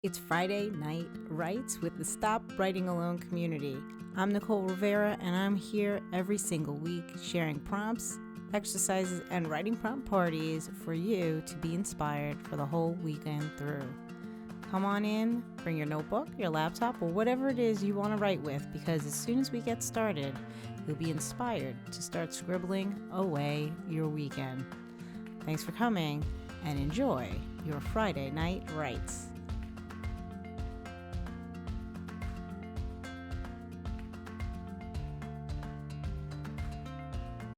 It's Friday Night Writes with the Stop Writing Alone community. I'm Nicole Rivera, and I'm here every single week sharing prompts, exercises, and writing prompt parties for you to be inspired for the whole weekend through. Come on in, bring your notebook, your laptop, or whatever it is you want to write with, because as soon as we get started, you'll be inspired to start scribbling away your weekend. Thanks for coming, and enjoy your Friday Night Writes.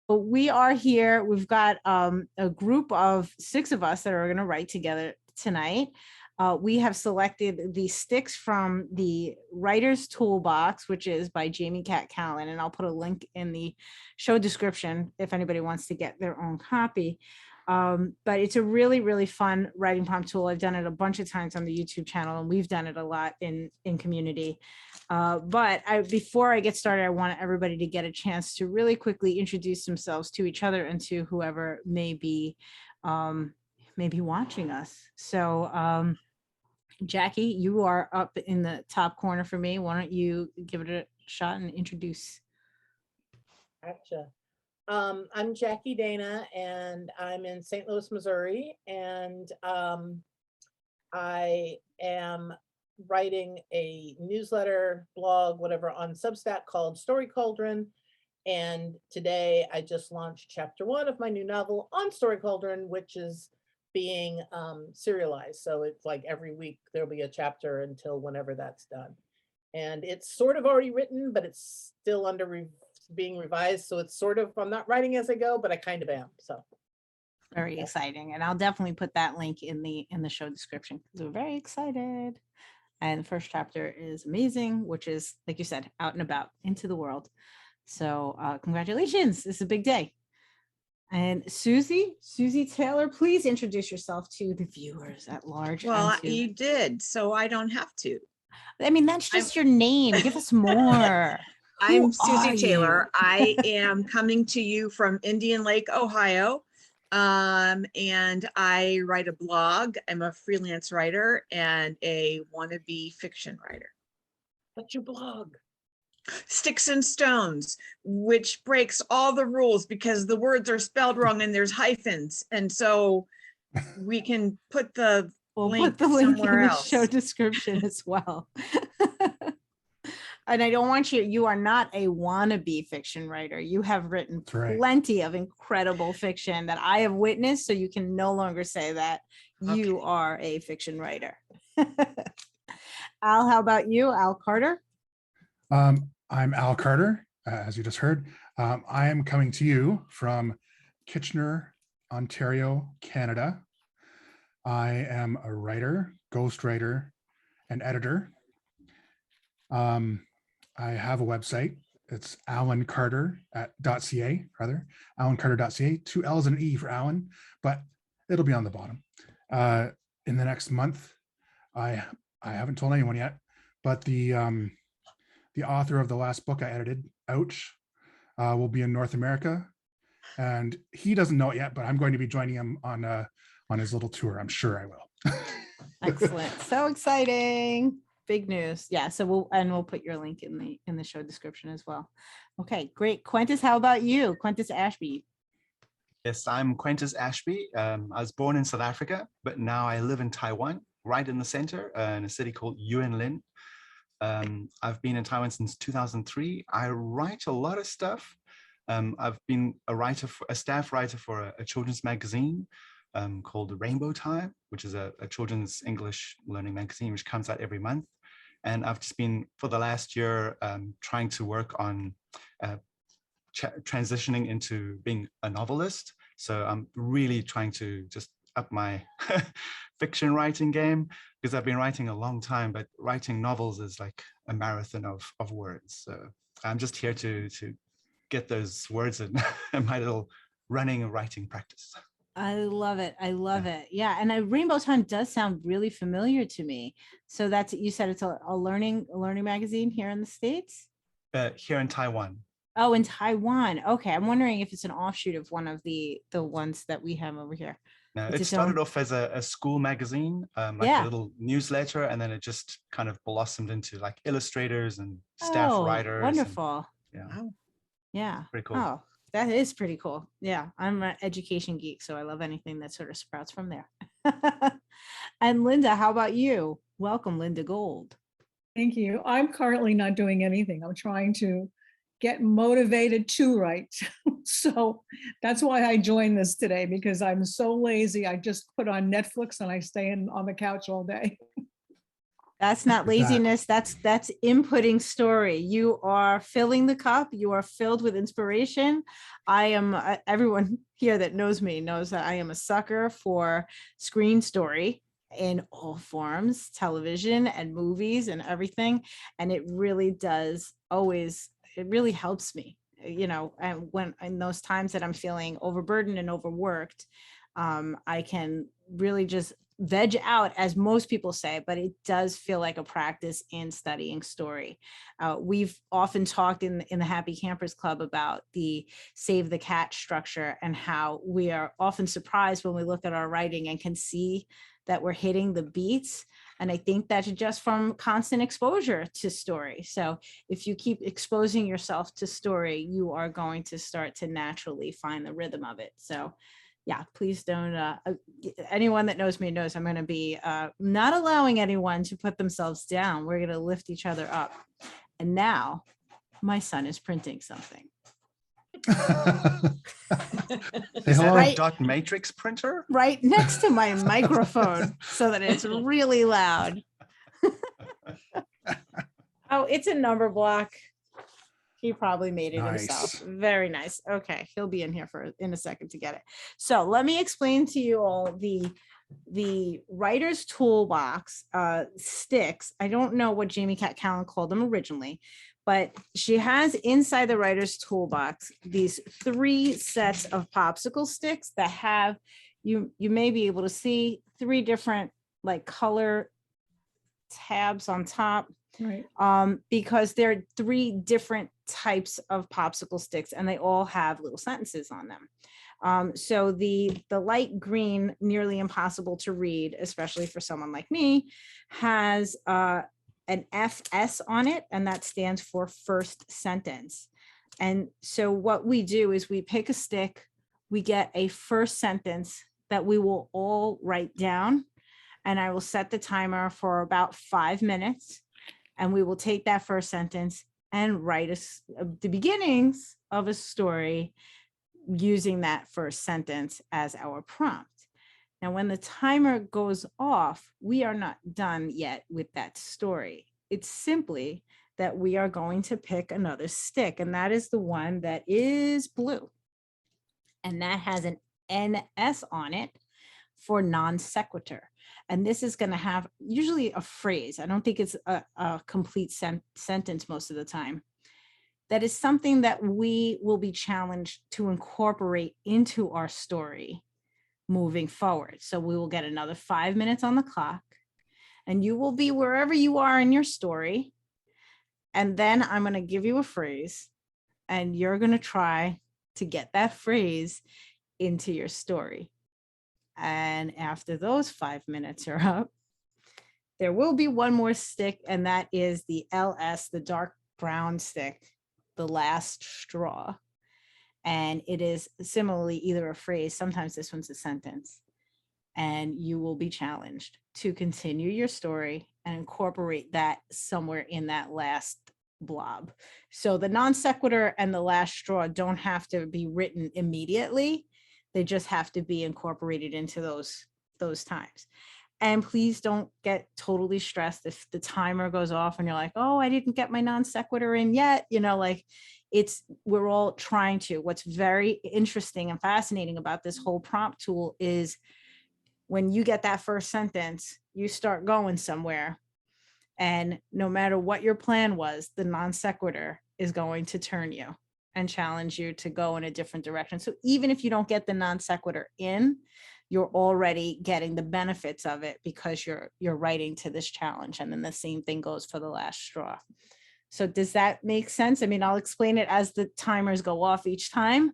We are here. We've got a group of 6 of us that are going to write together tonight. We have selected the sticks from the Writer's Toolbox, which is by Jamie Cat Callan, and I'll put a link in the show description if anybody wants to get their own copy. But it's a really, really fun writing prompt tool. I've done it a bunch of times on the YouTube channel, and we've done it a lot in community. But before I get started, I want everybody to get a chance to really quickly introduce themselves to each other and to whoever may be watching us. So Jackie, you are up in the top corner for me. Why don't you give it a shot and introduce? Gotcha. I'm Jackie Dana, and I'm in St. Louis, Missouri, and I am writing a newsletter, blog, whatever, on Substack called Story Cauldron. And today I just launched chapter 1 of my new novel on Story Cauldron, which is being serialized. So it's like every week there'll be a chapter until whenever that's done. And it's sort of already written, but it's still under being revised. So it's sort of, I'm not writing as I go, but I kind of am. So very exciting. And I'll definitely put that link in the show description because we're very excited. And the first chapter is amazing, which is, like you said, out and about into the world. So congratulations. This is a big day. And Susie Taylor, please introduce yourself to the viewers at large. Well, you did, so I don't have to. I mean, that's just your name. Give us more. I'm Susie Taylor. I am coming to you from Indian Lake, Ohio. And I write a blog. I'm a freelance writer and a wannabe fiction writer. what's your blog? Sticks and Stones, which breaks all the rules because the words are spelled wrong and there's hyphens. And so we can put the link somewhere in the else. Show description as well. And I don't want you are not a wannabe fiction writer. You have written plenty of incredible fiction that I have witnessed, so you can no longer say that you are a fiction writer. Al, how about you? Al Carter? I'm Al Carter, as you just heard. I am coming to you from Kitchener, Ontario, Canada. I am a writer, ghostwriter, and editor. I have a website. It's ALLENCARTER.CA, ALLENCARTER.CA, 2 L's and an E for Allen, but it'll be on the bottom. In the next month, I haven't told anyone yet, but the author of the last book I edited, Ouch, will be in North America, and he doesn't know it yet, but I'm going to be joining him on his little tour. I'm sure I will. Excellent. So exciting. Big news. Yeah. So we'll put your link in the show description as well. Okay, great. Quintus, how about you? Quintus Ashby. Yes, I'm Quintus Ashby. I was born in South Africa, but now I live in Taiwan, right in the center, in a city called Yunlin. I've been in Taiwan since 2003. I write a lot of stuff. I've been a staff writer for a children's magazine called Rainbow Time, which is a children's English learning magazine, which comes out every month. And I've just been, for the last year, trying to work on transitioning into being a novelist. So I'm really trying to just up my fiction writing game, because I've been writing a long time, but writing novels is like a marathon of words. So I'm just here to get those words in my little running and writing practice. I love it. I love it. Yeah. And Rainbow Time does sound really familiar to me. So you said it's a learning magazine here in the States? Here in Taiwan. Oh, in Taiwan. Okay. I'm wondering if it's an offshoot of one of the ones that we have over here. No, It's it its own- started off as a school magazine, like Yeah. a little newsletter, and then it just kind of blossomed into like illustrators and staff Oh, writers. and- wonderful. yeah, Wow. Yeah. pretty cool. Oh, that is pretty cool. Yeah. I'm an education geek, so I love anything that sort of sprouts from there. And Linda, how about you? Welcome, Linda Gold. Thank you. I'm currently not doing anything. I'm trying to get motivated to write. So that's why I joined this today, because I'm so lazy. I just put on Netflix and I stay on the couch all day. That's not With that- laziness. That's inputting story. You are filling the cup. You are filled with inspiration. I am, everyone here that knows me knows that I am a sucker for screen story in all forms, television and movies and everything. And it really does always, it really helps me, you know, and when in those times that I'm feeling overburdened and overworked, I can really just veg out, as most people say, but it does feel like a practice in studying story. We've often talked in the Happy Campers Club about the save the cat structure and how we are often surprised when we look at our writing and can see that we're hitting the beats. And I think that's just from constant exposure to story. So if you keep exposing yourself to story, you are going to start to naturally find the rhythm of it. So yeah, please don't, anyone that knows me knows I'm going to be not allowing anyone to put themselves down. We're going to lift each other up. And now my son is printing something. Say Is that hello. a dot matrix printer? Right next to my microphone so that it's really loud. Oh, it's a number block. He probably made it himself. Nice. Very nice. Okay, he'll be in here in a second to get it. So let me explain to you all the writer's toolbox sticks. I don't know what Jamie Cat Callan called them originally, but she has inside the writer's toolbox these 3 sets of popsicle sticks that have, you may be able to see 3 different like color tabs on top. Right. Because there are 3 different types of popsicle sticks and they all have little sentences on them. So the light green, nearly impossible to read, especially for someone like me, has an FS on it, and that stands for first sentence. And so what we do is we pick a stick, we get a first sentence that we will all write down, and I will set the timer for about 5 minutes. And we will take that first sentence and write the beginnings of a story using that first sentence as our prompt. Now, when the timer goes off, we are not done yet with that story. It's simply that we are going to pick another stick, and that is the one that is blue. And that has an NS on it for non sequitur. And this is going to have usually a phrase. I don't think it's a complete sentence most of the time. That is something that we will be challenged to incorporate into our story moving forward. So we will get another 5 minutes on the clock, and you will be wherever you are in your story. And then I'm going to give you a phrase, and you're going to try to get that phrase into your story. And after those 5 minutes are up, there will be one more stick, and that is the LS, the dark brown stick, the last straw. And it is similarly either a phrase, sometimes this one's a sentence. And you will be challenged to continue your story and incorporate that somewhere in that last blob. So the non sequitur and the last straw don't have to be written immediately. They just have to be incorporated into those times. And please don't get totally stressed if the timer goes off and you're like, oh, I didn't get my non sequitur in yet. You know, like we're all trying to. What's very interesting and fascinating about this whole prompt tool is when you get that first sentence, you start going somewhere. And no matter what your plan was, the non sequitur is going to turn you and challenge you to go in a different direction. So even if you don't get the non sequitur in, you're already getting the benefits of it because you're writing to this challenge. And then the same thing goes for the last straw. So does that make sense? I mean, I'll explain it as the timers go off each time.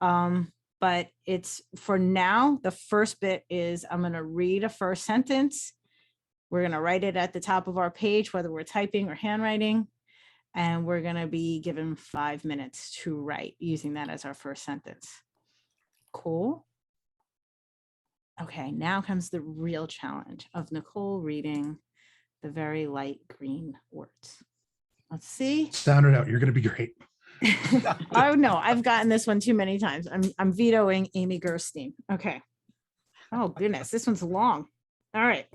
But but it's for now, the first bit is I'm going to read a first sentence. We're going to write it at the top of our page, whether we're typing or handwriting. And we're going to be given 5 minutes to write using that as our first sentence. Cool. Okay, now comes the real challenge of Nicole reading the very light green words. Let's see. Sound it out. You're going to be great. Oh no, I've gotten this one too many times. I'm vetoing Amy Gerstein. Okay. Oh goodness, this one's long. All right.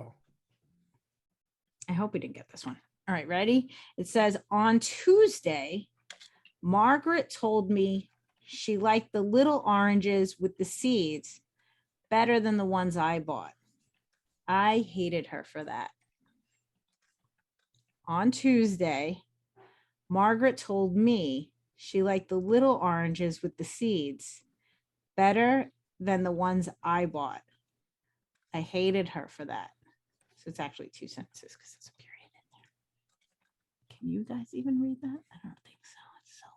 I hope we didn't get this one. All right, ready? It says, on Tuesday, Margaret told me she liked the little oranges with the seeds better than the ones I bought. I hated her for that. On Tuesday, Margaret told me she liked the little oranges with the seeds better than the ones I bought. I hated her for that. So it's actually 2 sentences because it's a period in there. Can you guys even read that? I don't think so. It's so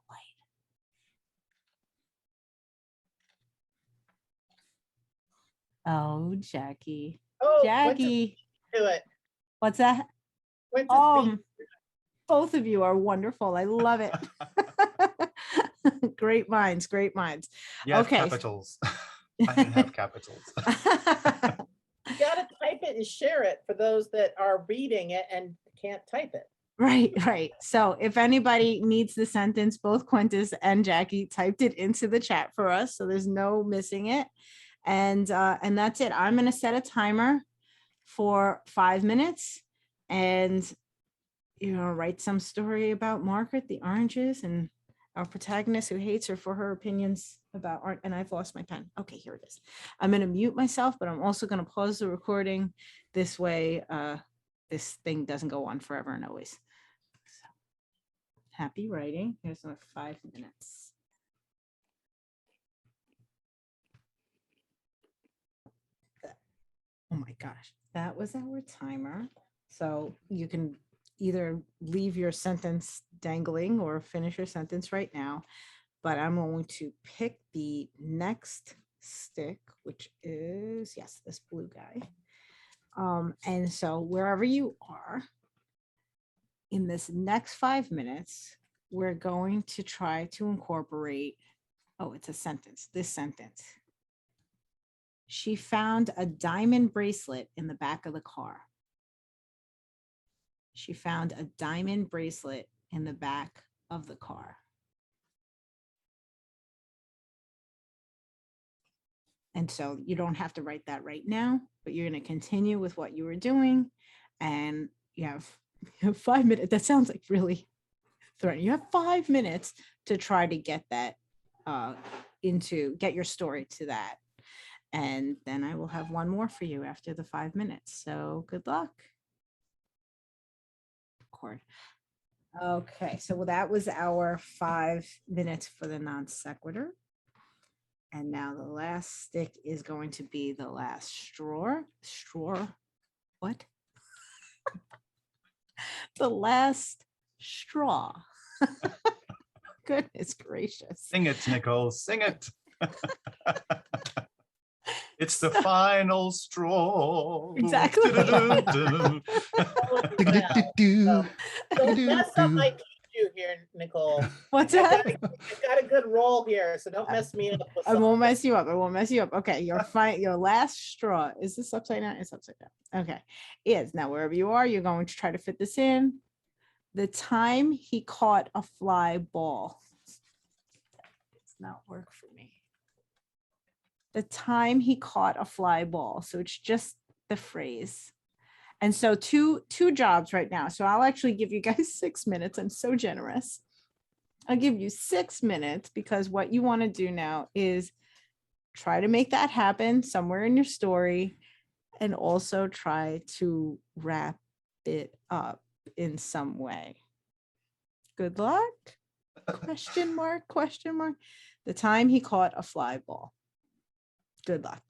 light. Oh, Jackie. Oh, Jackie. do it. What's that? Both of you are wonderful. I love it. Great minds, great minds. You have Okay. capitals. I don't have capitals. You gotta type it and share it for those that are reading it and can't type it. Right, right. So if anybody needs the sentence, both Quintus and Jackie typed it into the chat for us, so there's no missing it. And that's it. I'm gonna set a timer for 5 minutes and write some story about Margaret, the oranges, and our protagonist who hates her for her opinions about art. And I've lost my pen. Okay, here it is. I'm going to mute myself, but I'm also going to pause the recording. This way, this thing doesn't go on forever and always. So, happy writing. Here's another 5 minutes. Oh my gosh, that was our timer. So you can either leave your sentence dangling or finish your sentence right now, but I'm going to pick the next stick, which is, yes, this blue guy. And so wherever you are in this next 5 minutes, we're going to try to incorporate, oh, it's a sentence, this sentence. She found a diamond bracelet in the back of the car. She found a diamond bracelet in the back of the car. And so you don't have to write that right now, but you're going to continue with what you were doing. And you have 5 minutes. That sounds like really threatening. You have 5 minutes to try to get that get your story to that. And then I will have one more for you after the 5 minutes. So good luck. Okay, so that was our 5 minutes for the non sequitur. And now the last stick is going to be the last straw. What? The last straw. Goodness gracious. Sing it, Nicole, sing it. It's the final straw. Exactly. Don't mess up my you here, Nicole. What's that? I've got a good roll here, so don't mess me up. I won't mess you up. I won't mess you up. Okay, your last straw. Is this upside down? It's upside down. Okay. Is now wherever you are, you're going to try to fit this in. The time he caught a fly ball. Does not work for me. The time he caught a fly ball. So it's just the phrase. And so two jobs right now. So I'll actually give you guys 6 minutes. I'm so generous. I'll give you 6 minutes because what you want to do now is try to make that happen somewhere in your story and also try to wrap it up in some way. Good luck? Question mark, question mark. The time he caught a fly ball. Good luck.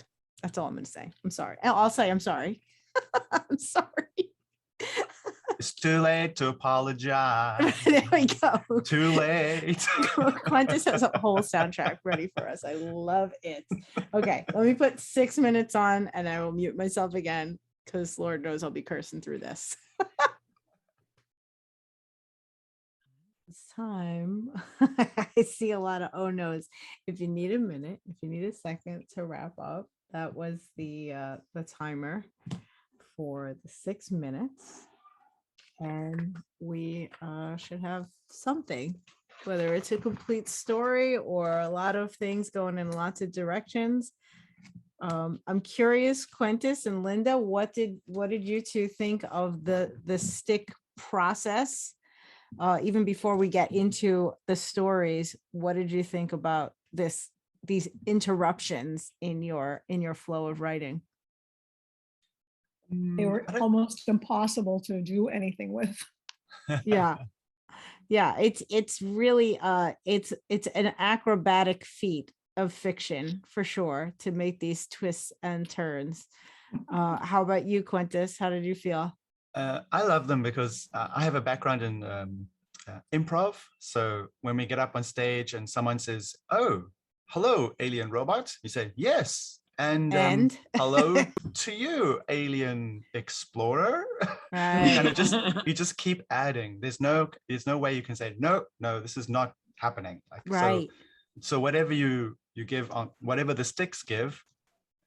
That's all I'm going to say. I'm sorry. I'll say I'm sorry. I'm sorry. It's too late to apologize. There we go. Too late. Quintus has a whole soundtrack ready for us. I love it. Okay, let me put 6 minutes on and I will mute myself again because Lord knows I'll be cursing through this. It's time. I see a lot of oh no's. If you need a minute, if you need a second to wrap up, that was the timer for the 6 minutes. And we should have something, whether it's a complete story or a lot of things going in lots of directions. I'm curious, Quintus and Linda, what did you two think of the stick process? Even before we get into the stories, what did you think about these interruptions in your flow of writing? They were almost impossible to do anything with. Yeah. Yeah, it's really it's an acrobatic feat of fiction for sure to make these twists and turns. How about you, Quintus? How did you feel? I love them because I have a background in improv. So when we get up on stage and someone says, "Oh, hello, alien robot," you say, "Yes." And hello to you, alien explorer. Right. You just keep adding. There's no way you can say no, this is not happening. Like, Right. So whatever you give on whatever the sticks give,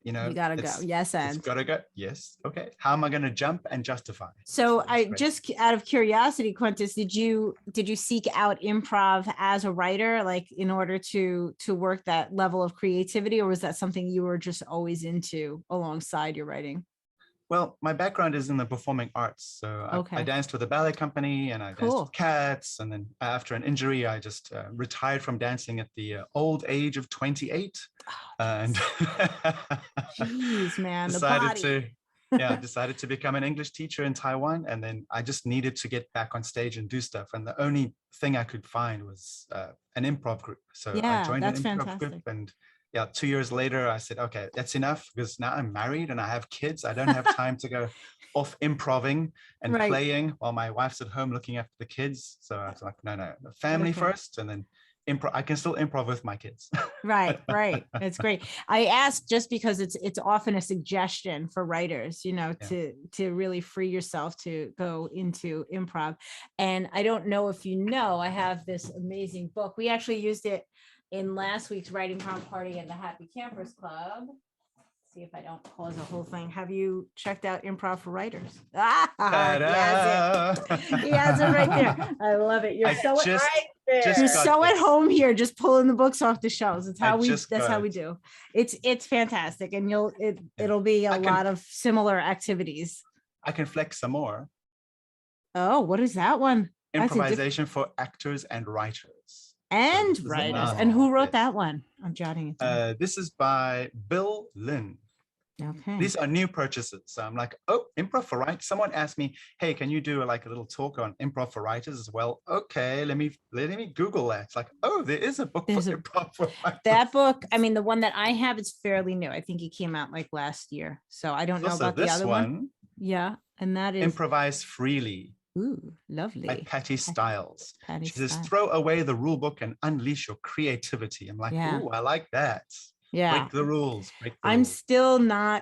you gotta go. Yes, and it's gotta go. Yes. Okay. How am I going to jump and justify? So I just out of curiosity, Quintus, did you seek out improv as a writer, like in order to work that level of creativity, or was that something you were just always into alongside your writing? Well, my background is in the performing arts. So I danced with a ballet company and I danced with cats. And then after an injury, I just retired from dancing at the old age of 28. And jeez, man, decided to become an English teacher in Taiwan. And then I just needed to get back on stage and do stuff. And the only thing I could find was an improv group. So I joined an improv group, and 2 years later, I said, okay, that's enough, because now I'm married and I have kids. I don't have time to go off improving and playing while my wife's at home looking after the kids. So I was like, no, family first, and then improv. I can still improv with my kids. Right. It's great. I asked just because it's often a suggestion for writers, to really free yourself to go into improv. And I don't know if I have this amazing book. We actually used it in last week's writing prompt party at the Happy Campers Club. See if I don't close the whole thing. Have you checked out Improv for Writers? He has it right there. I love it. You're so at home here, just pulling the books off the shelves. That's how we do. It's fantastic, and it'll be a lot of similar activities. I can flex some more. Oh, what is that one? Improvisation for actors and writers. And writers. And who wrote that one? I'm jotting it down. This is by Bill Lynn. Okay. These are new purchases. So I'm like, oh, improv for writers. Someone asked me, hey, can you do a little talk on improv for writers as well? Okay, let me Google that. It's like, oh, there is a book for improv for writers. That book, I mean, the one that I have is fairly new. I think it came out like last year. So I don't know about the other one. Yeah. And that is Improvise Freely. Ooh, lovely. By Patty Stiles. Patty she says, Stiles. throw away the rule book and unleash your creativity. I'm like, ooh, I like that. Yeah. Break the rules. I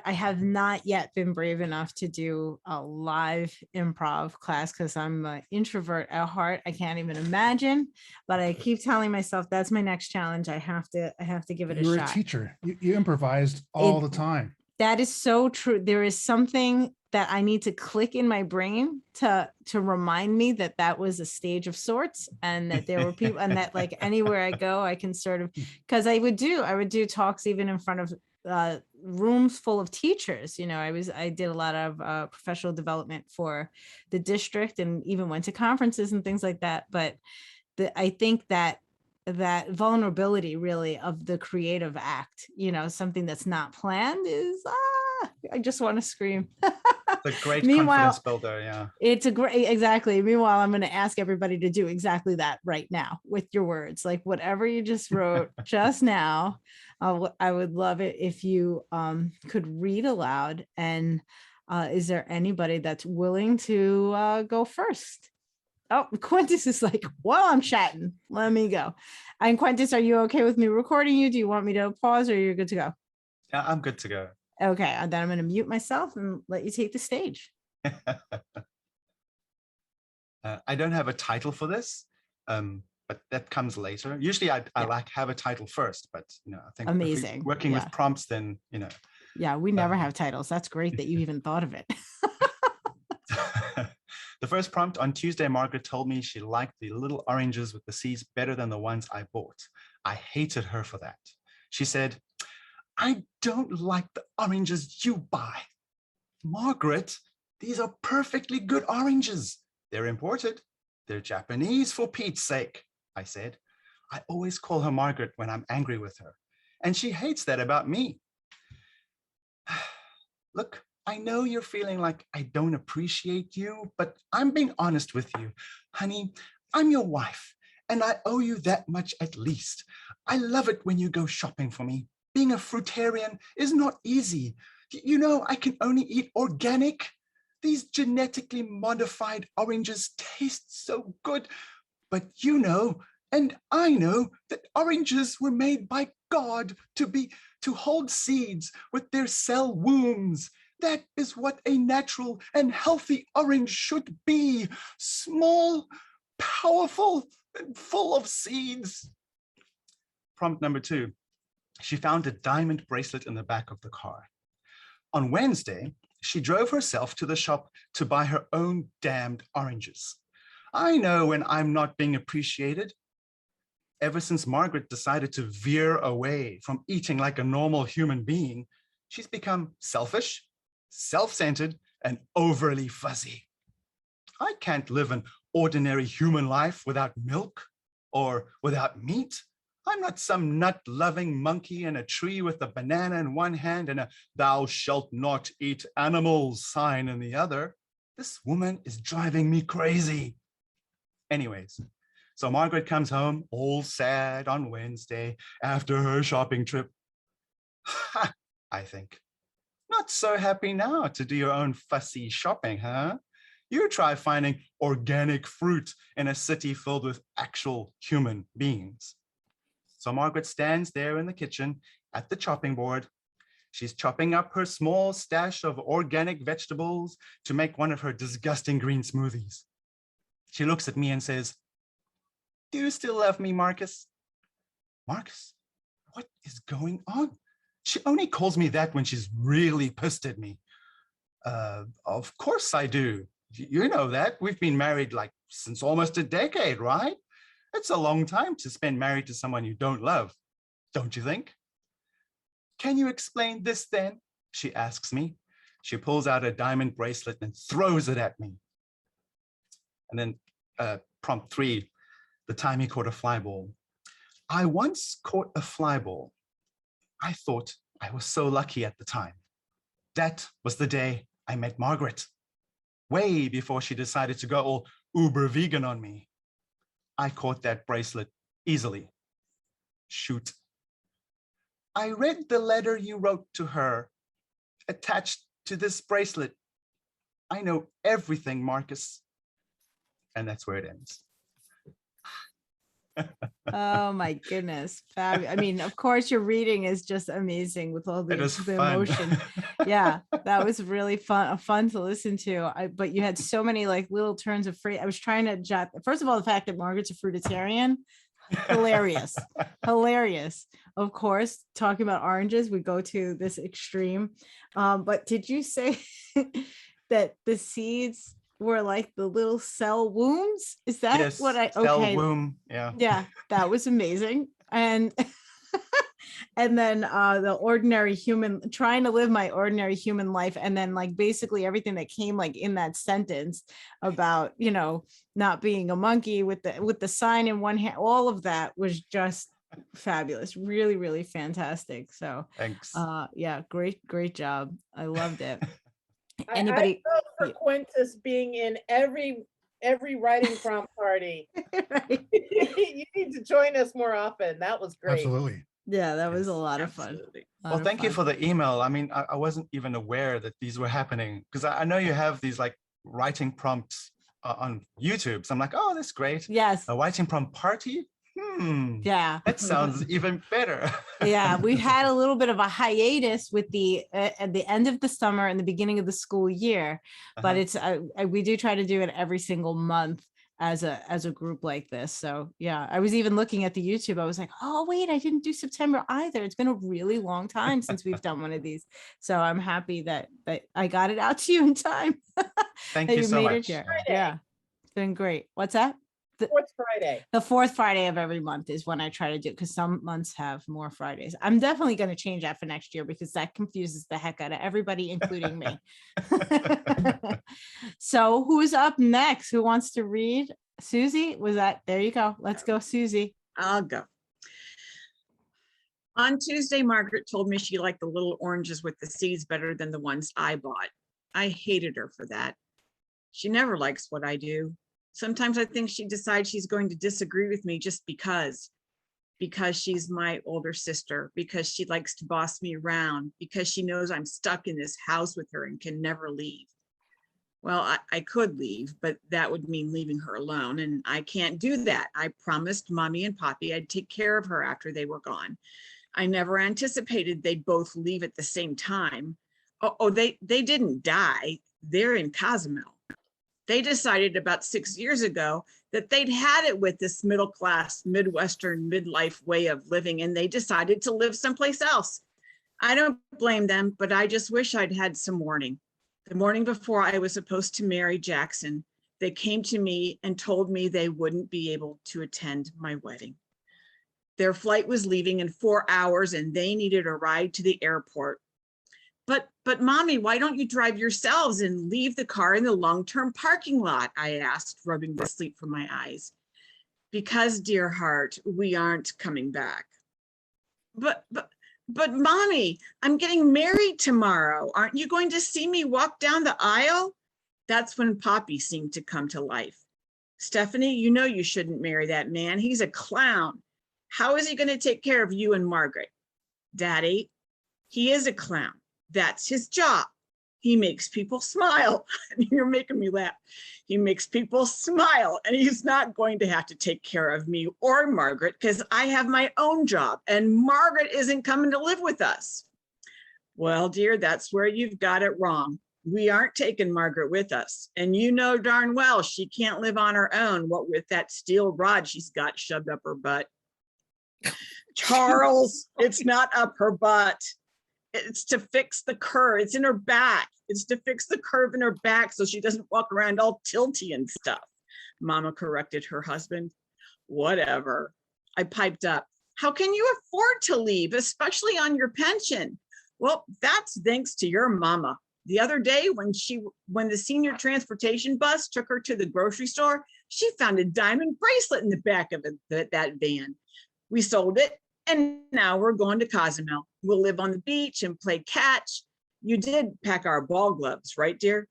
have not yet been brave enough to do a live improv class because I'm an introvert at heart. I can't even imagine, but I keep telling myself that's my next challenge. I have to give it a shot. You're a teacher. You improvised all the time. That is so true. There is something that I need to click in my brain to remind me that was a stage of sorts, and that there were people, and that like anywhere I go, I can sort of, because I would do talks even in front of rooms full of teachers. I did a lot of professional development for the district, and even went to conferences and things like that. But I think that vulnerability really of the creative act, something that's not planned is I just want to scream. The great confidence builder. Yeah, it's exactly. Meanwhile, I'm going to ask everybody to do exactly that right now with your words, like whatever you just wrote just now. I would love it if you could read aloud and Is there anybody that's willing to go first? Oh, Quintus is like, while I'm chatting, let me go. And Quintus, are you okay with me recording you? Do you want me to pause or you're good to go? Yeah, I'm good to go. Okay, then I'm going to mute myself and let you take the stage. I don't have a title for this, but that comes later. Usually I like have a title first, but I think if we're Amazing. working with prompts, then Yeah, we never have titles. That's great that you even thought of it. The first prompt on Tuesday, Margaret told me she liked the little oranges with the seeds better than the ones I bought. I hated her for that. She said, "I don't like the oranges you buy." "Margaret, these are perfectly good oranges. They're imported. They're Japanese, for Pete's sake," I said. I always call her Margaret when I'm angry with her, and she hates that about me. "Look, I know you're feeling like I don't appreciate you, but I'm being honest with you. Honey, I'm your wife, and I owe you that much at least. I love it when you go shopping for me. Being a fruitarian is not easy. You know, I can only eat organic. These genetically modified oranges taste so good, but you know, and I know that oranges were made by God to hold seeds with their cell wombs. That is what a natural and healthy orange should be. Small, powerful, and full of seeds." Prompt number 2. She found a diamond bracelet in the back of the car. On Wednesday, she drove herself to the shop to buy her own damned oranges. I know when I'm not being appreciated. Ever since Margaret decided to veer away from eating like a normal human being, she's become selfish, self-centered, and overly fuzzy. I can't live an ordinary human life without milk or without meat. I'm not some nut-loving monkey in a tree with a banana in one hand and a "thou shalt not eat animals" sign in the other. This woman is driving me crazy. Anyways, so Margaret comes home all sad on Wednesday after her shopping trip. Ha, I think. Not so happy now to do your own fussy shopping, huh? You try finding organic fruit in a city filled with actual human beings. So Margaret stands there in the kitchen at the chopping board. She's chopping up her small stash of organic vegetables to make one of her disgusting green smoothies. She looks at me and says, "Do you still love me, Marcus?" Marcus, what is going on? She only calls me that when she's really pissed at me. Of course I do. You know that. We've been married like since almost a decade, right? It's a long time to spend married to someone you don't love, don't you think? "Can you explain this then?" she asks me. She pulls out a diamond bracelet and throws it at me. And then prompt 3, the time he caught a fly ball. "I once caught a fly ball. I thought I was so lucky at the time. That was the day I met Margaret, way before she decided to go all uber vegan on me. I caught that bracelet easily. Shoot. I read the letter you wrote to her, attached to this bracelet. I know everything, Marcus." And that's where it ends. Oh my goodness. I mean, of course, your reading is just amazing with all the emotion. Yeah, that was really fun to listen to. But you had so many like little turns of phrase. I was trying to jot. First of all, the fact that Margaret's a fruitarian, hilarious, hilarious. Of course, talking about oranges, we go to this extreme. But did you say that the seeds were like the little cell wombs? Is that yes, what I cell womb? Yeah, that was amazing. And and then the ordinary human, trying to live my ordinary human life, and then like basically everything that came like in that sentence about, you know, not being a monkey with the sign in one hand. All of that was just fabulous. Really, really fantastic. So thanks. Yeah, great job. I loved it. I vote for Quintus being in every writing prompt party. Right. You need to join us more often. That was great. Absolutely. Yeah, that was a Yes, lot of fun. Absolutely. Well, thank you for the email. I mean, I wasn't even aware that these were happening because I know you have these like writing prompts on YouTube. So I'm like, oh, that's great. Yes. A writing prompt party? Yeah. That sounds even better. Yeah, we had a little bit of a hiatus with the at the end of the summer and the beginning of the school year, but it's we do try to do it every single month as a group like this. So yeah, I was even looking at the YouTube. I was like, oh wait, I didn't do September either. It's been a really long time since we've done one of these. So I'm happy that I got it out to you in time. Thank that you so made much. it here. Yeah, it's been great. What's that? Fourth Friday. The fourth Friday of every month is when I try to do it because some months have more Fridays. I'm definitely going to change that for next year because that confuses the heck out of everybody, including me. So who's up next? Who wants to read? Susie, was that? There you go. Let's go, Susie. I'll go. On Tuesday, Margaret told me she liked the little oranges with the seeds better than the ones I bought. I hated her for that. She never likes what I do. Sometimes I think she decides she's going to disagree with me just because she's my older sister, because she likes to boss me around, because she knows I'm stuck in this house with her and can never leave. Well, I could leave, but that would mean leaving her alone, and I can't do that. I promised Mommy and Poppy I'd take care of her after they were gone. I never anticipated they'd both leave at the same time. Oh, they didn't die. They're in Cozumel. They decided about 6 years ago that they'd had it with this middle-class, Midwestern, midlife way of living, and they decided to live someplace else. I don't blame them, but I just wish I'd had some warning. The morning before I was supposed to marry Jackson, they came to me and told me they wouldn't be able to attend my wedding. Their flight was leaving in 4 hours and they needed a ride to the airport. But Mommy, why don't you drive yourselves and leave the car in the long-term parking lot? I asked, rubbing the sleep from my eyes. Because, dear heart, we aren't coming back. But Mommy, I'm getting married tomorrow. Aren't you going to see me walk down the aisle? That's when Poppy seemed to come to life. Stephanie, you know you shouldn't marry that man. He's a clown. How is he going to take care of you and Margaret? Daddy, he is a clown. That's his job. He makes people smile. You're making me laugh. He makes people smile, and he's not going to have to take care of me or Margaret because I have my own job and Margaret isn't coming to live with us. Well, dear, that's where you've got it wrong. We aren't taking Margaret with us. And you know darn well she can't live on her own, what with that steel rod she's got shoved up her butt. Charles, it's not up her butt. It's to fix the curve. It's in her back. It's to fix the curve in her back so she doesn't walk around all tilty and stuff. Mama corrected her husband. Whatever. I piped up. How can you afford to leave, especially on your pension? Well, that's thanks to your mama. The other day when the senior transportation bus took her to the grocery store, she found a diamond bracelet in the back of that van. We sold it. And now we're going to Cozumel. We'll live on the beach and play catch. You did pack our ball gloves, right, dear?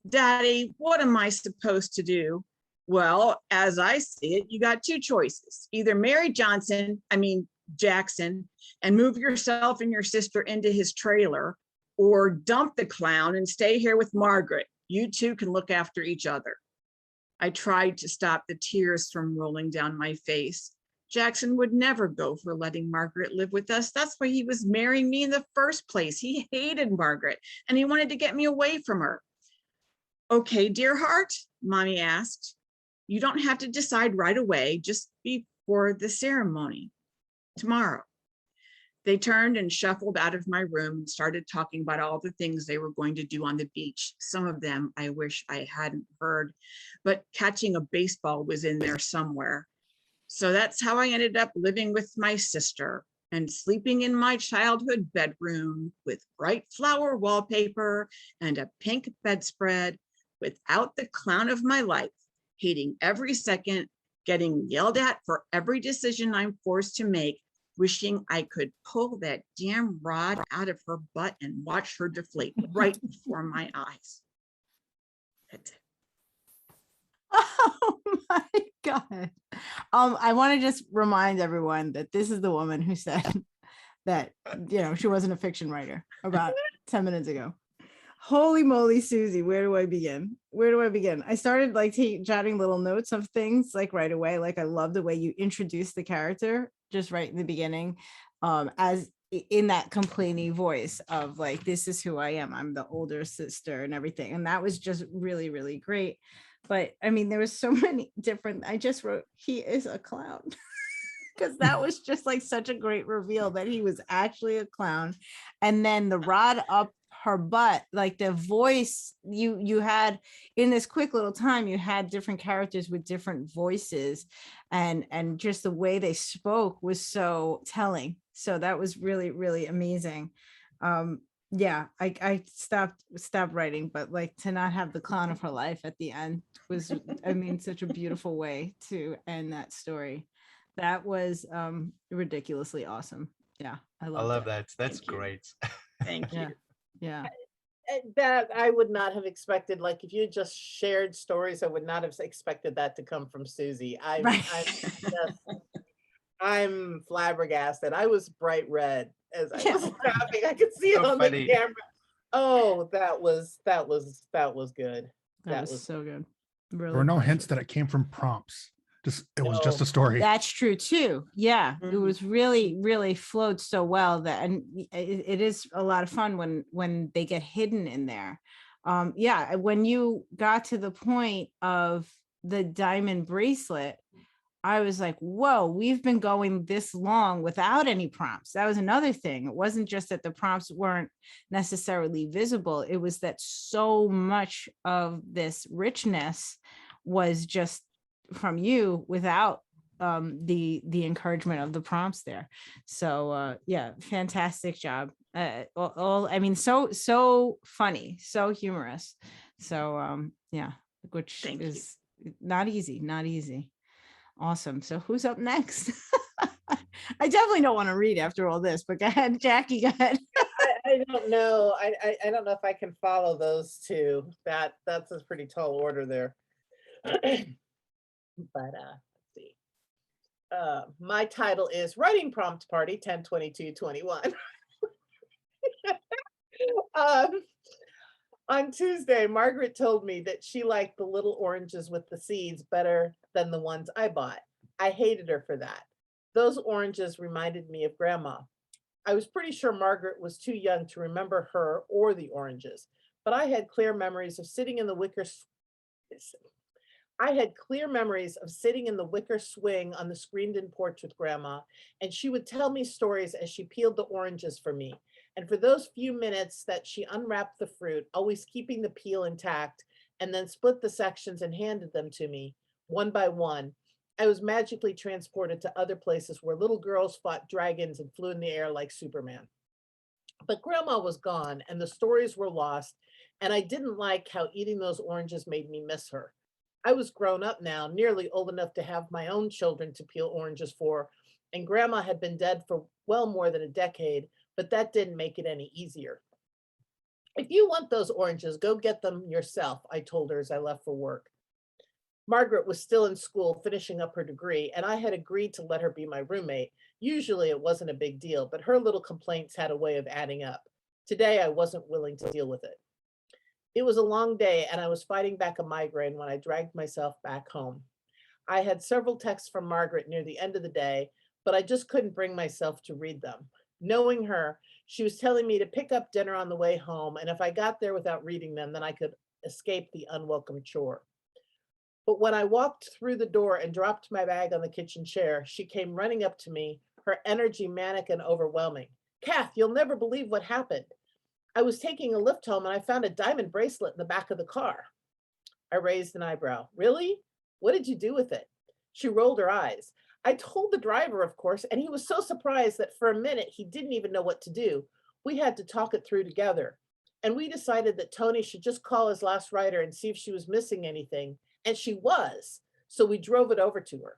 Daddy, what am I supposed to do? Well, as I see it, you got two choices. Either marry Jackson, and move yourself and your sister into his trailer, or dump the clown and stay here with Margaret. You two can look after each other. I tried to stop the tears from rolling down my face. Jackson would never go for letting Margaret live with us. That's why he was marrying me in the first place. He hated Margaret and he wanted to get me away from her. Okay, dear heart, Mommy asked. You don't have to decide right away, just before the ceremony, tomorrow. They turned and shuffled out of my room and started talking about all the things they were going to do on the beach. Some of them I wish I hadn't heard, but catching a baseball was in there somewhere. So that's how I ended up living with my sister and sleeping in my childhood bedroom with bright flower wallpaper and a pink bedspread without the clown of my life, hating every second, getting yelled at for every decision I'm forced to make, wishing I could pull that damn rod out of her butt and watch her deflate right before my eyes. That's it. Oh my God. I want to just remind everyone that this is the woman who said that, she wasn't a fiction writer about 10 minutes ago. Holy moly, Susie, where do I begin? I started like jotting little notes of things like right away. Like I love the way you introduced the character just right in the beginning, as in that complaining voice of like, this is who I am. I'm the older sister and everything. And that was just really, really great. But I mean, there was so many different, I just wrote, he is a clown. Because that was just like such a great reveal that he was actually a clown. And then the rod up her butt, like the voice you had in this quick little time, you had different characters with different voices, and just the way they spoke was so telling. So that was really, really amazing. Yeah, I stopped writing, but like to not have the clown of her life at the end was, I mean, such a beautiful way to end that story. That was ridiculously awesome. Yeah, I love it. that. That's Thank you. great. Thank you. Yeah. That I would not have expected. Like if you just shared stories, I would not have expected that to come from Susie. I'm flabbergasted. I was bright red as I was laughing. I could see it So on funny. the camera. Oh, that was good. That was so good. Really. There were no hints that it came from prompts. It was just a story. That's true too. Yeah, it was really, really flowed so well that, and it is a lot of fun when they get hidden in there. Yeah, when you got to the point of the diamond bracelet, I was like, whoa, we've been going this long without any prompts. That was another thing. It wasn't just that the prompts weren't necessarily visible. It was that so much of this richness was just from you without the encouragement of the prompts there. So yeah, fantastic job. I mean, so funny, so humorous. So yeah, which Thank is not easy. Awesome. So who's up next? I definitely don't want to read after all this, but go ahead, Jackie, go ahead. I don't know. I don't know if I can follow those two. That's a pretty tall order there. But let's see. My title is Writing Prompt Party 10/22/21. On Tuesday, Margaret told me that she liked the little oranges with the seeds better than the ones I bought. I hated her for that. Those oranges reminded me of Grandma. I was pretty sure Margaret was too young to remember her or the oranges, but I had clear memories of sitting in the wicker swing on the screened-in porch with Grandma, and she would tell me stories as she peeled the oranges for me. And for those few minutes that she unwrapped the fruit, always keeping the peel intact, and then split the sections and handed them to me, one by one, I was magically transported to other places where little girls fought dragons and flew in the air like Superman. But Grandma was gone, and the stories were lost, and I didn't like how eating those oranges made me miss her. I was grown up now, nearly old enough to have my own children to peel oranges for, and Grandma had been dead for well more than a decade, but that didn't make it any easier. If you want those oranges, go get them yourself, I told her as I left for work. Margaret was still in school finishing up her degree, and I had agreed to let her be my roommate. Usually it wasn't a big deal, but her little complaints had a way of adding up. Today I wasn't willing to deal with it. It was a long day, and I was fighting back a migraine when I dragged myself back home. I had several texts from Margaret near the end of the day, but I just couldn't bring myself to read them. Knowing her, she was telling me to pick up dinner on the way home, and if I got there without reading them, then I could escape the unwelcome chore. But when I walked through the door and dropped my bag on the kitchen chair, she came running up to me, her energy manic and overwhelming. Kath, you'll never believe what happened. I was taking a lift home and I found a diamond bracelet in the back of the car. I raised an eyebrow. Really? What did you do with it? She rolled her eyes. I told the driver, of course, and he was so surprised that for a minute he didn't even know what to do. We had to talk it through together. And we decided that Tony should just call his last writer and see if she was missing anything. And she was. So we drove it over to her.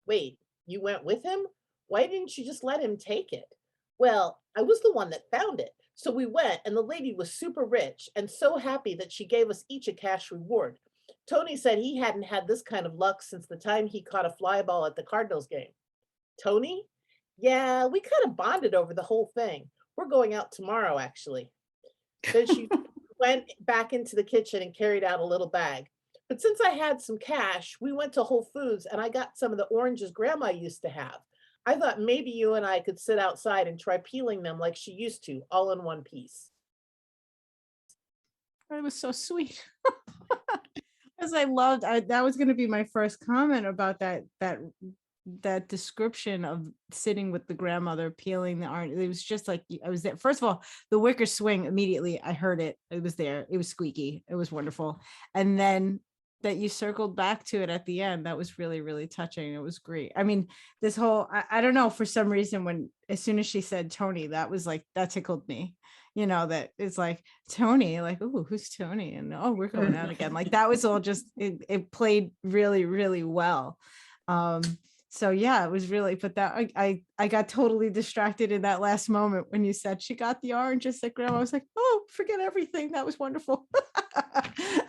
Wait, you went with him? Why didn't you just let him take it? Well, I was the one that found it. So we went, and the lady was super rich and so happy that she gave us each a cash reward. Tony said he hadn't had this kind of luck since the time he caught a fly ball at the Cardinals game. Tony? Yeah, we kind of bonded over the whole thing. We're going out tomorrow, actually. Then she went back into the kitchen and carried out a little bag. But since I had some cash, we went to Whole Foods and I got some of the oranges Grandma used to have. I thought maybe you and I could sit outside and try peeling them like she used to, all in one piece. It was so sweet. As I loved, that was going to be my first comment about that description of sitting with the grandmother peeling the orange. It was just like I was there. First of all, the wicker swing, immediately I heard it. It was there. It was squeaky. It was wonderful. And then that you circled back to it at the end, that was really, really touching. It was great. I mean, this whole, I don't know, for some reason, as soon as she said Tony, that was like, that tickled me. You know, that it's like Tony, like, oh, who's Tony? And oh, we're going out again. Like that was all just, it played really, really well. So yeah, it was really, but that I got totally distracted in that last moment when you said she got the oranges that Grandma. I was like, oh, forget everything. That was wonderful.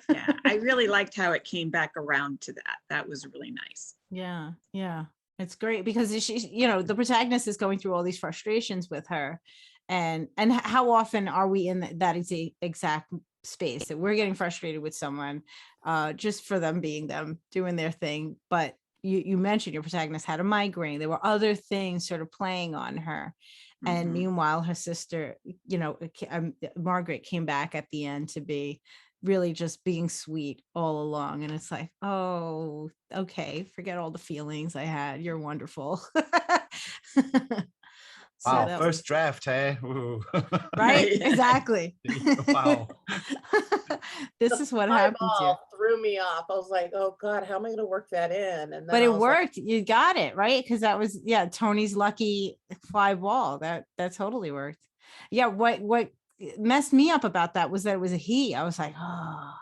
Yeah, I really liked how it came back around to that. That was really nice. Yeah, yeah. It's great because she's, you know, the protagonist is going through all these frustrations with her. And how often are we in that exact space that we're getting frustrated with someone just for them being them, doing their thing. But you mentioned your protagonist had a migraine. There were other things sort of playing on her. And Mhm. meanwhile, her sister, you know, Margaret came back at the end to be really just being sweet all along. And it's like, oh, okay, forget all the feelings I had. You're wonderful. So Wow, that first draft, hey? Ooh. right? Yeah. Exactly. Wow. This The is what fly happens here. ball threw me off. I was like, oh God, how am I going to work that in? And then But I it was like, worked. You got it, right? Because that was, yeah, Tony's lucky fly ball. That totally worked. Yeah, what messed me up about that was that it was a he. I was like, oh,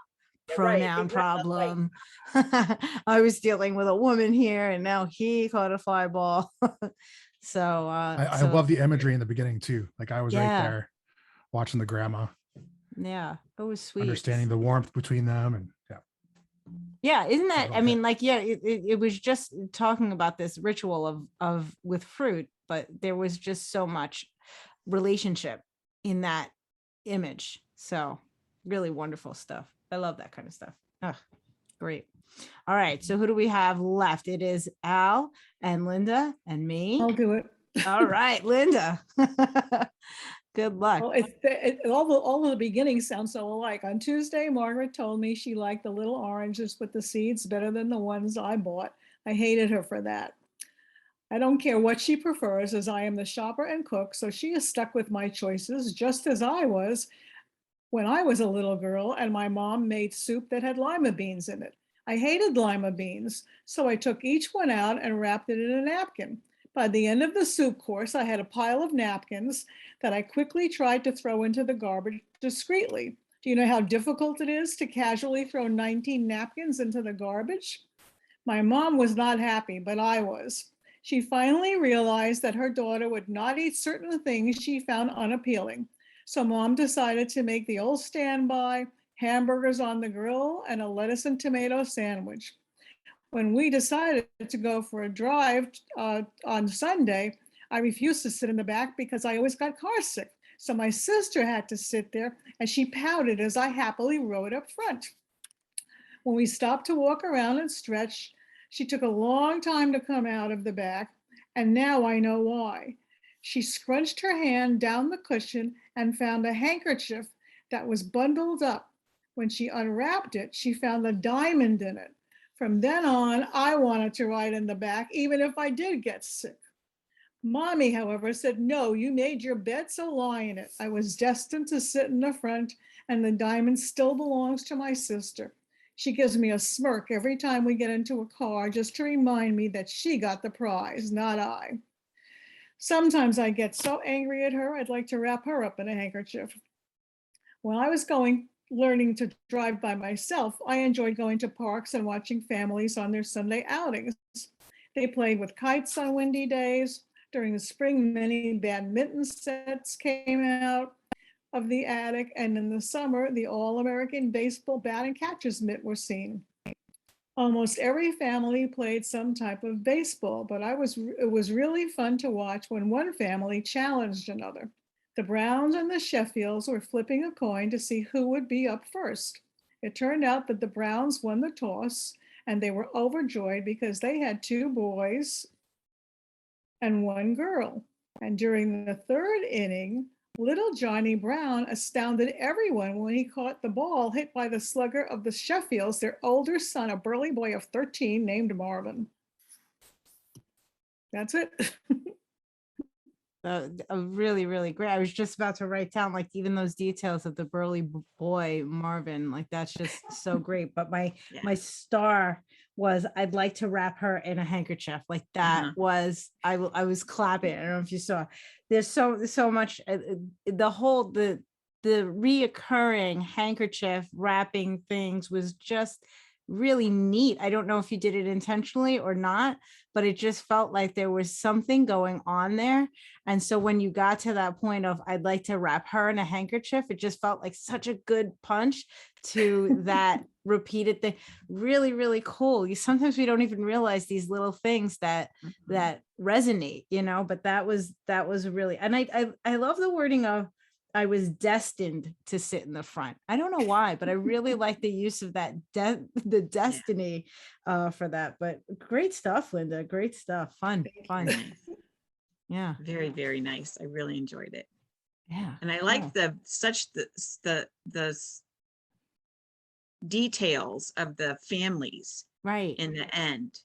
yeah, right, pronoun exactly. I was like, problem. I was dealing with a woman here and now he caught a fly ball. So I love the imagery in the beginning too. Like I was right Yeah. there watching the grandma, yeah, it was sweet. understanding the warmth between them, and Yeah, isn't that, I love mean, that. like, yeah, it was just talking about this ritual of with fruit, but there was just so much relationship in that image. So really wonderful stuff. I love that kind of stuff. Oh, great. All right, so who do we have left? It is Al and Linda and me. I'll do it. All right, Linda. Good luck. Well, all of the beginnings sound so alike. On Tuesday, Margaret told me she liked the little oranges with the seeds better than the ones I bought. I hated her for that. I don't care what she prefers, as I am the shopper and cook, so she is stuck with my choices, just as I was when I was a little girl and my mom made soup that had lima beans in it. I hated lima beans, so I took each one out and wrapped it in a napkin. By the end of the soup course, I had a pile of napkins that I quickly tried to throw into the garbage discreetly. Do you know how difficult it is to casually throw 19 napkins into the garbage? My mom was not happy, but I was. She finally realized that her daughter would not eat certain things she found unappealing. So Mom decided to make the old standby hamburgers on the grill and a lettuce and tomato sandwich. When we decided to go for a drive on Sunday, I refused to sit in the back because I always got car sick. So my sister had to sit there and she pouted as I happily rode up front. When we stopped to walk around and stretch, she took a long time to come out of the back, and now I know why. She scrunched her hand down the cushion and found a handkerchief that was bundled up. When she unwrapped it, she found a diamond in it. From then on, I wanted to ride in the back, even if I did get sick. Mommy, however, said, no, you made your bed, so lie in it. I was destined to sit in the front, and the diamond still belongs to my sister. She gives me a smirk every time we get into a car just to remind me that she got the prize, not I. Sometimes I get so angry at her, I'd like to wrap her up in a handkerchief. When I was learning to drive by myself, I enjoyed going to parks and watching families on their Sunday outings. They played with kites on windy days. During the spring, many badminton sets came out of the attic, and in the summer, the All-American baseball bat and catcher's mitt were seen. Almost every family played some type of baseball, but it was really fun to watch when one family challenged another. The Browns and the Sheffields were flipping a coin to see who would be up first. It turned out that the Browns won the toss, and they were overjoyed because they had 2 boys and 1 girl. And during the 3rd inning, little Johnny Brown astounded everyone when he caught the ball hit by the slugger of the Sheffields, their older son, a burly boy of 13 named Marvin. That's it. Really, really great. I was just about to write down like even those details of the burly boy Marvin, like that's just so great. But my star was I'd like to wrap her in a handkerchief. Like that was I was clapping. I don't know if you saw. There's so much. The reoccurring handkerchief wrapping things was just really neat. I don't know if you did it intentionally or not, but it just felt like there was something going on there. And so when you got to that point of I'd like to wrap her in a handkerchief, it just felt like such a good punch to that repeated thing. Really, really cool. Sometimes we don't even realize these little things that resonate, but that was really, and I love the wording of I was destined to sit in the front. I don't know why, but I really like the use of that, the destiny for that. But great stuff, Linda. Great stuff. Fun. Yeah. Very, very nice. I really enjoyed it. Yeah. And I like the details of the families right in the end,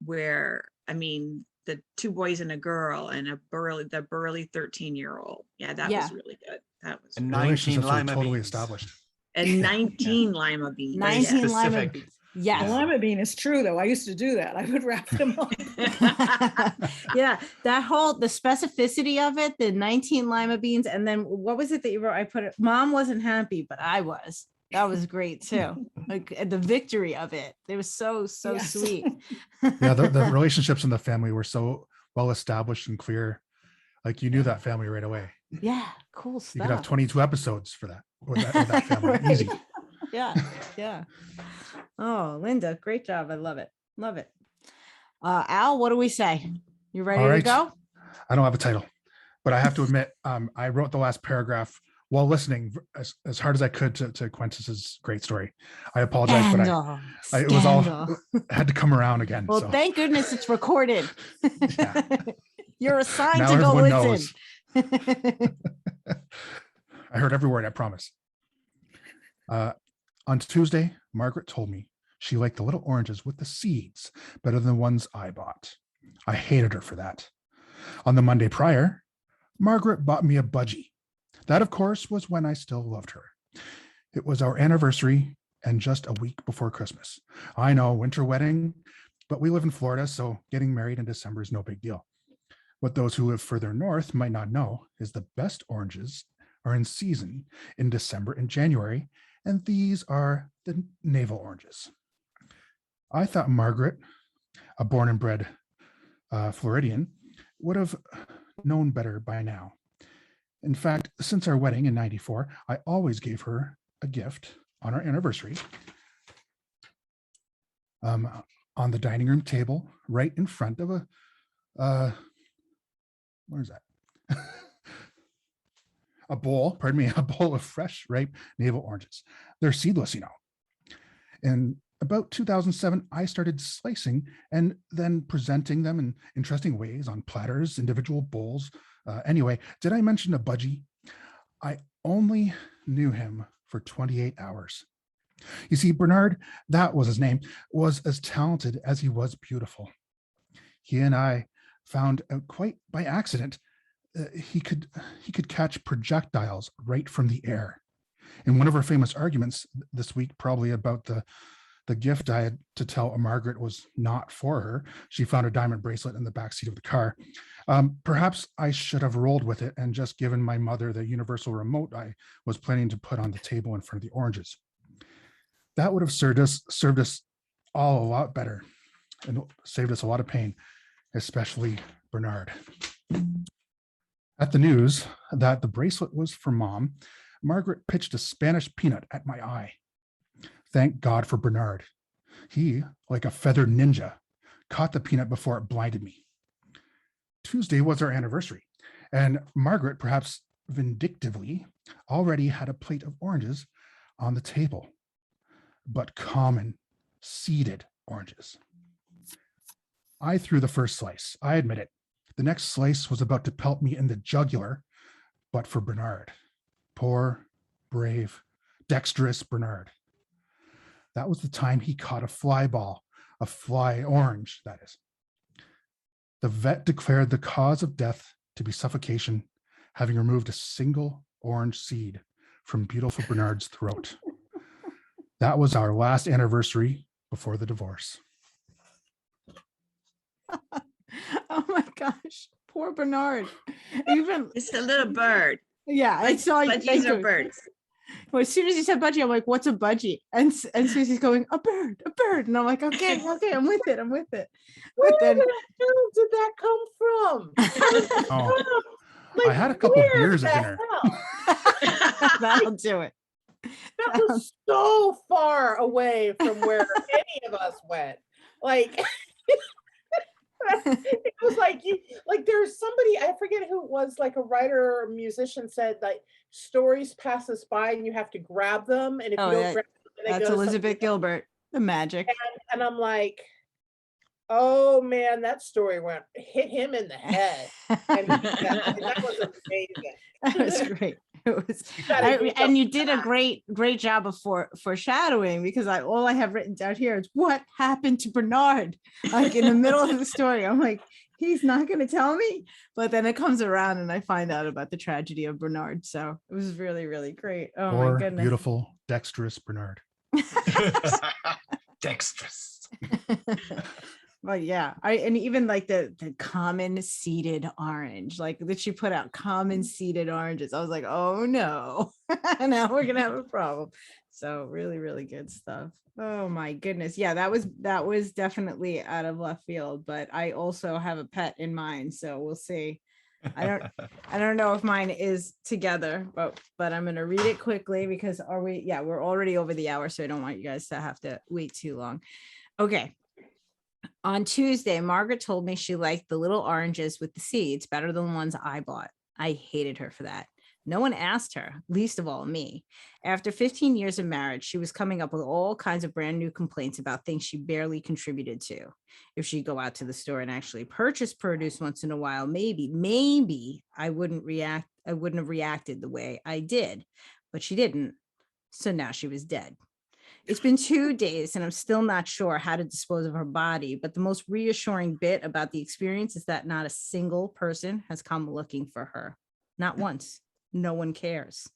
where, I mean, the 2 boys and a girl and the burly 13-year-old. Yeah, that was really good. That was And The 19 relationships were lima totally beans. established. and 19 lima beans. 19 lima specific. beans. The Yes. lima bean is true, though. I used to do that. I would wrap them up. Yeah, the specificity of it, the 19 lima beans, and then what was it that you wrote? I put it, Mom wasn't happy, but I was. That was great too. Like the victory of it. It was so Yes. sweet. Yeah, the relationships in the family were so well established and clear. Like you knew that family right away. Yeah, cool stuff. You could have 22 episodes for that with that family. Right. Easy. Yeah. Oh, Linda, great job. I love it. Al, what do we say? You ready All to right. go? I don't have a title, but I have to admit, I wrote the last paragraph while listening as hard as I could to Quintus's great story. I apologize, but it was all had to come around again. Well, so. thank goodness it's recorded. Yeah. You're assigned Now to go everyone listen. I heard every word, I promise. On Tuesday, Margaret told me she liked the little oranges with the seeds better than the ones I bought. I hated her for that. On the Monday prior, Margaret bought me a budgie. That, of course, was when I still loved her. It was our anniversary and just a week before Christmas. I know, winter wedding, but we live in Florida, so getting married in December is no big deal. What those who live further north might not know is the best oranges are in season in December and January, and these are the navel oranges. I thought Margaret, a born and bred Floridian, would have known better by now. In fact, since our wedding in '94, I always gave her a gift on our anniversary on the dining room table, right in front of a, what is that? A bowl of fresh, ripe navel oranges. They're seedless, In about 2007, I started slicing and then presenting them in interesting ways on platters, individual bowls. Anyway, did I mention a budgie? I only knew him for 28 hours. You see, Bernard, that was his name, was as talented as he was beautiful. He and I found out quite by accident he could catch projectiles right from the air. In one of our famous arguments this week, probably about the gift I had to tell Margaret was not for her, she found a diamond bracelet in the backseat of the car. Perhaps I should have rolled with it and just given my mother the universal remote I was planning to put on the table in front of the oranges. That would have served us all a lot better and saved us a lot of pain, especially Bernard. At the news that the bracelet was for Mom, Margaret pitched a Spanish peanut at my eye. Thank God for Bernard. He, like a feathered ninja, caught the peanut before it blinded me. Tuesday was our anniversary, and Margaret, perhaps vindictively, already had a plate of oranges on the table, but common, seeded oranges. I threw the first slice, I admit it. The next slice was about to pelt me in the jugular, but for Bernard. Poor, brave, dexterous Bernard. That was the time he caught a fly ball, a fly orange, that is. The vet declared the cause of death to be suffocation, having removed a single orange seed from beautiful Bernard's throat. That was our last anniversary before the divorce. Oh my gosh, poor Bernard. Even It's a little bird. yeah, I saw you. Budgies are birds. Well, as soon as you said budgie, I'm like, what's a budgie? And Susie's going, a bird. And I'm like, okay, I'm with it. Where But then the hell did that come from? Oh, Like, I had a couple where beers at the dinner. hell? that'll do it. That was so far away from where any of us went. Like, it was like there's somebody, I forget who it was, like a writer or musician said, like, stories pass us by and you have to grab them, and if Oh, you don't yeah. grab them, they That's go to Elizabeth something else. Gilbert, the magic. And I'm like, oh man, that story hit him in the head, and that was amazing. That was great. It was, gotta do and you did a something great job of foreshadowing, because all I have written down here is what happened to Bernard. Like in the middle of the story, I'm like, he's not going to tell me, but then it comes around and I find out about the tragedy of Bernard. So it was really, really great. Oh my Poor, goodness. beautiful, dexterous Bernard. Dexterous. But yeah, and even like the common seeded orange, like that she put out common seeded oranges. I was like, oh no, now we're gonna have a problem. So really, really good stuff. Oh my goodness. Yeah, that was definitely out of left field, but I also have a pet in mind, so we'll see. I don't know if mine is together, but I'm gonna read it quickly because we're already over the hour, so I don't want you guys to have to wait too long. Okay. On Tuesday, Margaret told me she liked the little oranges with the seeds better than the ones I bought. I hated her for that. No one asked her, least of all me. After 15 years of marriage, she was coming up with all kinds of brand new complaints about things she barely contributed to. If she'd go out to the store and actually purchase produce once in a while, maybe I wouldn't have reacted the way I did, but she didn't. So now she was dead. It's been 2 days and I'm still not sure how to dispose of her body, but the most reassuring bit about the experience is that not a single person has come looking for her. Not once. No one cares.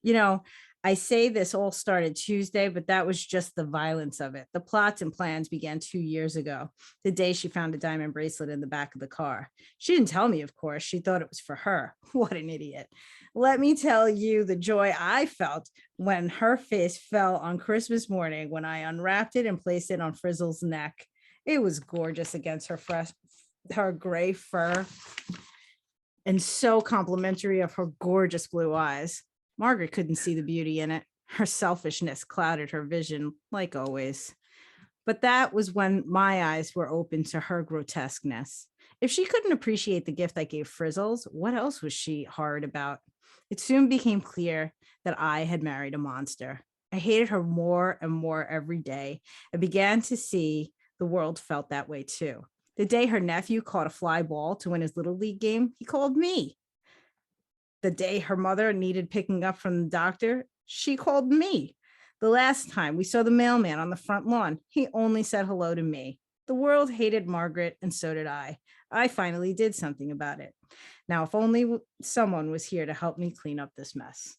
You know, I say this all started Tuesday, but that was just the violence of it. The plots and plans began 2 years ago, the day she found a diamond bracelet in the back of the car. She didn't tell me, of course. She thought it was for her. What an idiot. Let me tell you the joy I felt when her face fell on Christmas morning when I unwrapped it and placed it on Frizzle's neck. It was gorgeous against her gray fur and so complimentary of her gorgeous blue eyes. Margaret couldn't see the beauty in it. Her selfishness clouded her vision, like always. But that was when my eyes were open to her grotesqueness. If she couldn't appreciate the gift I gave Frizzles, what else was she horrid about? It soon became clear that I had married a monster. I hated her more and more every day. I began to see the world felt that way too. The day her nephew caught a fly ball to win his Little League game, he called me. The day her mother needed picking up from the doctor, she called me. The last time we saw the mailman on the front lawn, he only said hello to me. The world hated Margaret, and so did I. I finally did something about it. Now, if only someone was here to help me clean up this mess.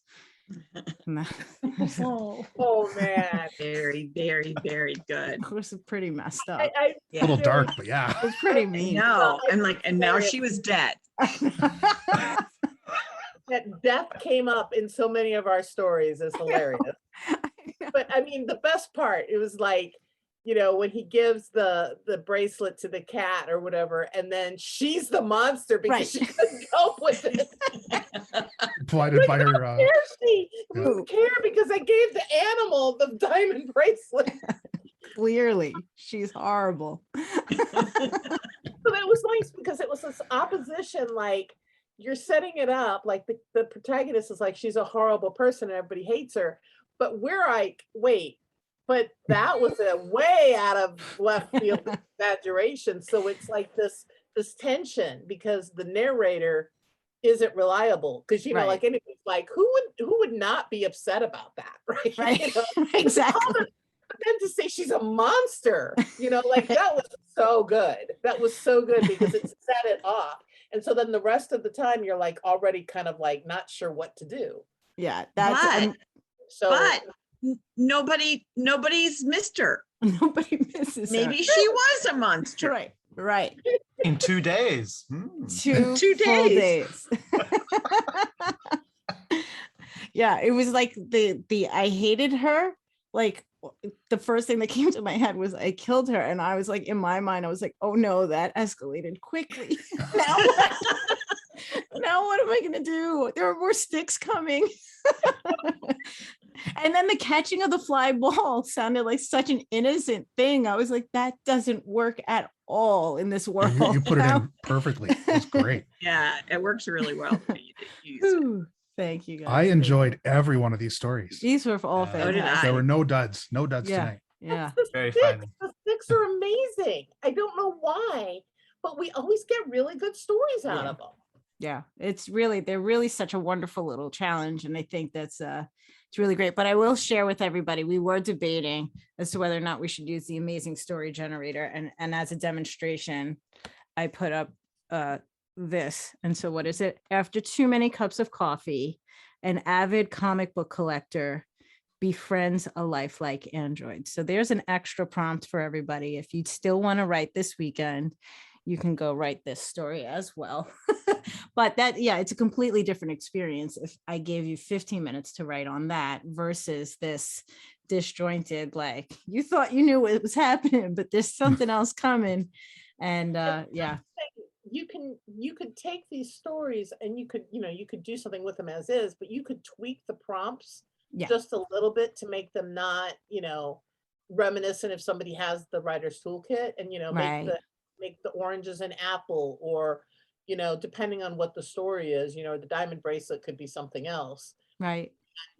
Oh man, Very, very, very good. It was pretty messed up. I A little dark, but yeah. It was pretty mean. No, I'm like, and now she was dead. that death came up in so many of our stories is hilarious. But I mean, the best part, it was like, you know, when he gives the bracelet to the cat or whatever, and then she's the monster because Right. she couldn't cope with it. Blighted by her. Who care because I gave the animal the diamond bracelet. Clearly, she's horrible. But it was nice because it was this opposition, like you're setting it up, like the protagonist is like, she's a horrible person and everybody hates her. But we're like, wait, but that was a way out of left field exaggeration. So it's like this tension because the narrator isn't reliable. Because you know, Right. like anybody's like, who would not be upset about that? Right. Right. You know? Exactly. But then to say she's a monster, you know, like that was so good. That was so good because it set it off. And so then the rest of the time you're like already kind of like not sure what to do. Yeah, that's But, So but nobody's missed her. nobody misses her. Maybe she was a monster. Right, right. In 2 days. 2 2 full days. days. Yeah, it was like the I hated her. Like the first thing that came to my head was I killed her, and I was like, in my mind, I was like, oh no, that escalated quickly. Now what? Now what am I gonna do? There are more sticks coming. And then the catching of the fly ball sounded like such an innocent thing. I was like, that doesn't work at all in this world. You put it in perfectly. It's great. Yeah, it works really well. You use it. Whew. Thank you guys. I enjoyed every one of these stories. These were all So did fantastic. There were no duds Yeah. tonight. Yeah. Very sticks. fun. The sticks are amazing. I don't know why, but we always get really good stories out Yeah. of them. Yeah. They're really such a wonderful little challenge. And I think that's it's really great. But I will share with everybody, we were debating as to whether or not we should use the amazing story generator. And as a demonstration, I put up this. And so what is it? After too many cups of coffee, an avid comic book collector befriends a lifelike android. So there's an extra prompt for everybody. If you still want to write this weekend, you can go write this story as well. But it's a completely different experience if I gave you 15 minutes to write on that versus this disjointed, like you thought you knew what was happening, but there's something else coming. And You could take these stories and you could do something with them as is, but you could tweak the prompts just a little bit to make them not, reminiscent if somebody has the writer's toolkit and, make the oranges an apple or, depending on what the story is, the diamond bracelet could be something else. Right.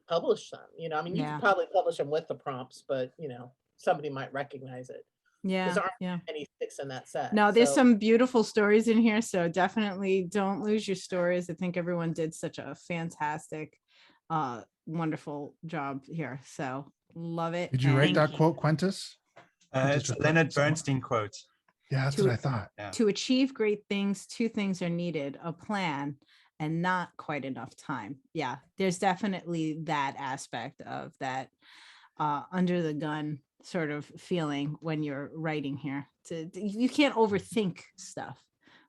Publish them, you could probably publish them with the prompts, but, somebody might recognize it. Yeah. There aren't any sticks in that set. No, there's so- some beautiful stories in here. So definitely don't lose your stories. I think everyone did such a fantastic, wonderful job here. So love it. Did you write And that quote, Quintus? It's a Leonard Bernstein quote. Yeah, that's what I thought. Yeah. To achieve great things, 2 things are needed: a plan and not quite enough time. Yeah, there's definitely that aspect of that under the gun sort of feeling when you're writing here. You can't overthink stuff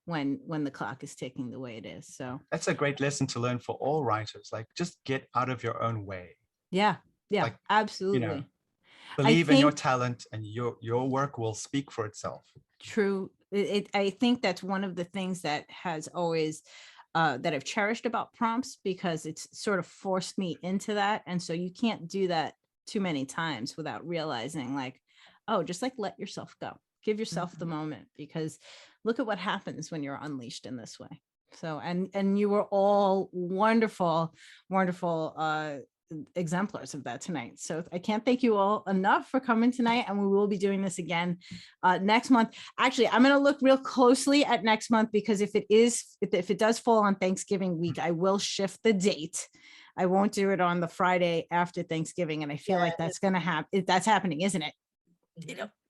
when the clock is ticking the way it is. So That's a great lesson to learn for all writers. Like, just get out of your own way. yeah, Like, absolutely. Believe in your think- talent, and your work will speak for itself. True. I think that's one of the things that has always that I've cherished about prompts, because it's sort of forced me into that. And so you can't do that too many times without realizing, like, oh, just like let yourself go, give yourself the moment, because look at what happens when you're unleashed in this way. So and you were all wonderful exemplars of that tonight. So I can't thank you all enough for coming tonight, and we will be doing this again next month. Actually, I'm going to look real closely at next month, because if it does fall on Thanksgiving week, I will shift the date. I won't do it on the Friday after Thanksgiving, and I feel like that's going to happen. That's happening, isn't it?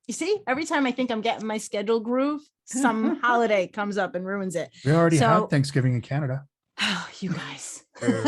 You see, every time I think I'm getting my schedule groove, some holiday comes up and ruins it. We already So- had Thanksgiving in Canada. Oh, you guys. Sure.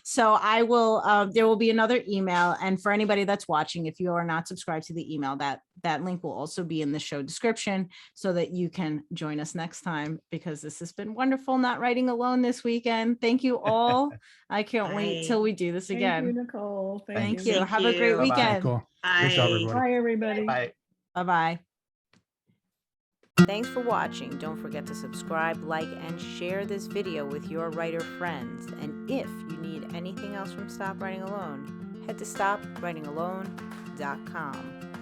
So I will, there will be another email. And for anybody that's watching, if you are not subscribed to the email, that link will also be in the show description, so that you can join us next time, because this has been wonderful not writing alone this weekend. Thank you all. I can't wait Bye. till we do this Thank you, again. Nicole. Thank Thanks. you. Thank Have a great you. Bye-bye. weekend. Cool. Great job, Bye. everybody. Bye, everybody. Bye. Bye-bye. Thanks for watching. Don't forget to subscribe, like, and share this video with your writer friends. And if you need anything else from Stop Writing Alone, head to stopwritingalone.com.